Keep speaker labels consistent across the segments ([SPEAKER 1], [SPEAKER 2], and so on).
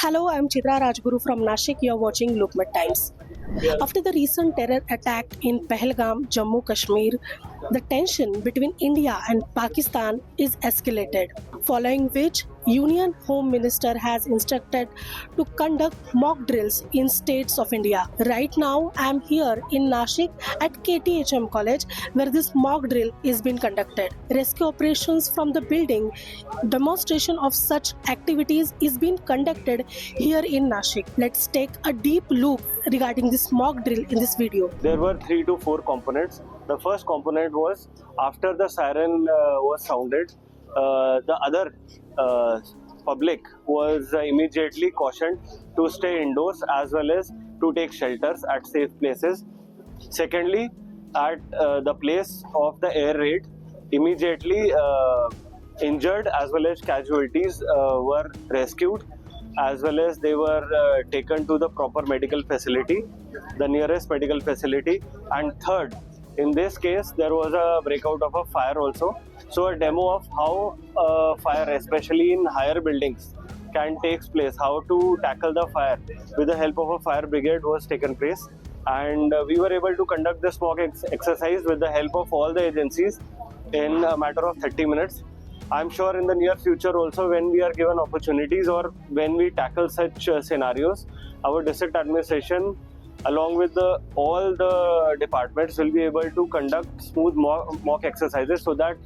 [SPEAKER 1] Hello, I'm Chitra Rajguru from Nashik. You're watching Lokmat Times. After the recent terror attack in Pahalgam, Jammu Kashmir, the tension between India and Pakistan is escalated, following which Union Home Minister has instructed to conduct mock drills in states of India. Right now, I'm here in Nashik at KTHM College where this mock drill is being conducted. Rescue operations from the building, demonstration of such activities is being conducted here in Nashik. Let's take a deep look regarding this mock drill in this video.
[SPEAKER 2] There were 3 to 4 components. The first component was after the siren was sounded, the other public was immediately cautioned to stay indoors as well as to take shelters at safe places. Secondly, at the place of the air raid, immediately injured as well as casualties were rescued, as well as they were taken to the proper medical facility, the nearest medical facility. And third, in this case, there was a breakout of a fire also. So a demo of how fire, especially in higher buildings, can take place, how to tackle the fire with the help of a fire brigade was taken place. And we were able to conduct this mock exercise with the help of all the agencies in a matter of 30 minutes. I'm sure in the near future also, when we are given opportunities or when we tackle such scenarios, our district administration along with all the departments will be able to conduct smooth mock exercises so that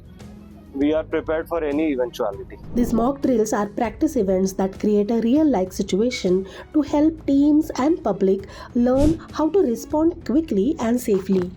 [SPEAKER 2] we are prepared for any eventuality.
[SPEAKER 1] These mock drills are practice events that create a real-life situation to help teams and public learn how to respond quickly and safely.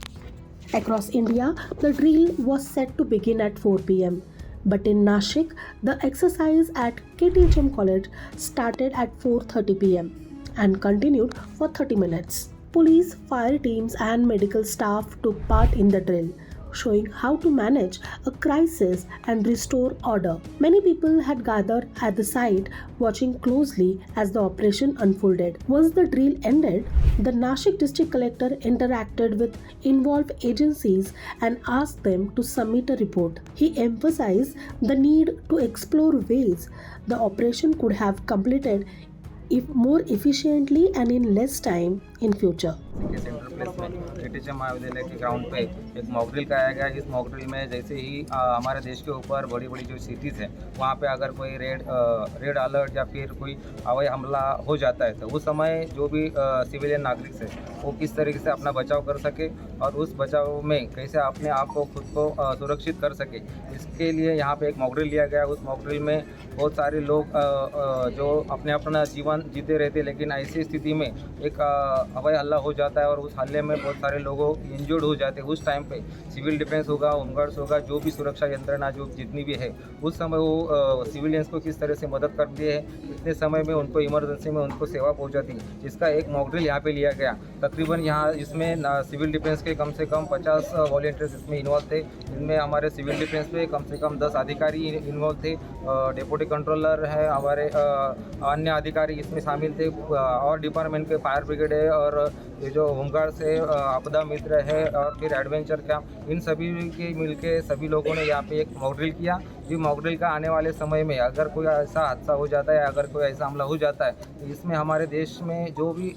[SPEAKER 1] Across India, the drill was set to begin at 4 p.m. But in Nashik, the exercise at KTHM College started at 4:30 p.m. and continued for 30 minutes. Police, fire teams and medical staff took part in the drill, showing how to manage a crisis and restore order. Many people had gathered at the site watching closely as the operation unfolded. Once the drill ended, the Nashik district collector interacted with involved agencies and asked them to submit a report. He emphasized the need to explore ways the operation could have completed more efficiently and in less time in future.
[SPEAKER 3] Central place में KTHM महाविद्यालय के ground पे एक mock drill कराया गया। इस mock drill में जैसे ही हमारे देश के ऊपर बड़ी बड़ी जो सिटीज़ हैं वहाँ पे अगर कोई रेड अलर्ट या फिर कोई हवाई हमला हो जाता है तो उस समय जो भी सिविलियन नागरिक है वो किस तरीके से अपना बचाव कर सके और उस बचाव में कैसे अपने आप को खुद को सुरक्षित कर सके, इसके लिए यहाँ पे एक मॉक ड्रिल लिया गया। उस मॉक ड्रिल में बहुत सारे लोग जो अपना जीवन जीते रहते, लेकिन ऐसी स्थिति में एक हवाई हल्ला हो जाता है और उस हल्ले में बहुत सारे लोगों इंजर्ड हो जाते हैं। उस टाइम पे सिविल डिफेंस होगा, होमगार्ड्स होगा, जो भी सुरक्षा यंत्रणा जो जितनी भी है, उस समय वो सिविलियंस को किस तरह से मदद करती है, इतने समय में उनको इमरजेंसी में उनको सेवा पहुंचाती है, जिसका एक मॉक ड्रिल यहाँ पे लिया गया। तकरीबन यहाँ इसमें सिविल डिफेंस के कम से कम 50 वॉलंटियर्स इसमें इन्वॉल्व थे, जिनमें हमारे सिविल डिफेंस में कम से कम 10 अधिकारी इन्वॉल्व थे, डिप्टी कंट्रोलर है, हमारे अन्य अधिकारी इसमें शामिल थे और डिपार्टमेंट के फायर ब्रिगेड है और ये जो होमगार्ड्स है, आपदा मित्र है और फिर एडवेंचर कैंप, इन सभी के मिलके सभी लोगों ने यहाँ पे एक मॉक ड्रिल किया। जो मॉक ड्रिल का आने वाले समय में अगर कोई ऐसा हादसा हो जाता है, अगर कोई ऐसा हमला हो जाता है तो इसमें हमारे देश में जो भी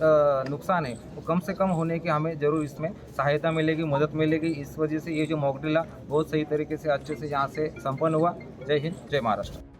[SPEAKER 3] नुकसान है वो कम से कम होने की हमें ज़रूर इसमें सहायता मिलेगी, मदद मिलेगी। इस वजह से ये जो मॉक ड्रिल है बहुत सही तरीके से अच्छे से यहाँ से संपन्न हुआ। जय हिंद, जय महाराष्ट्र।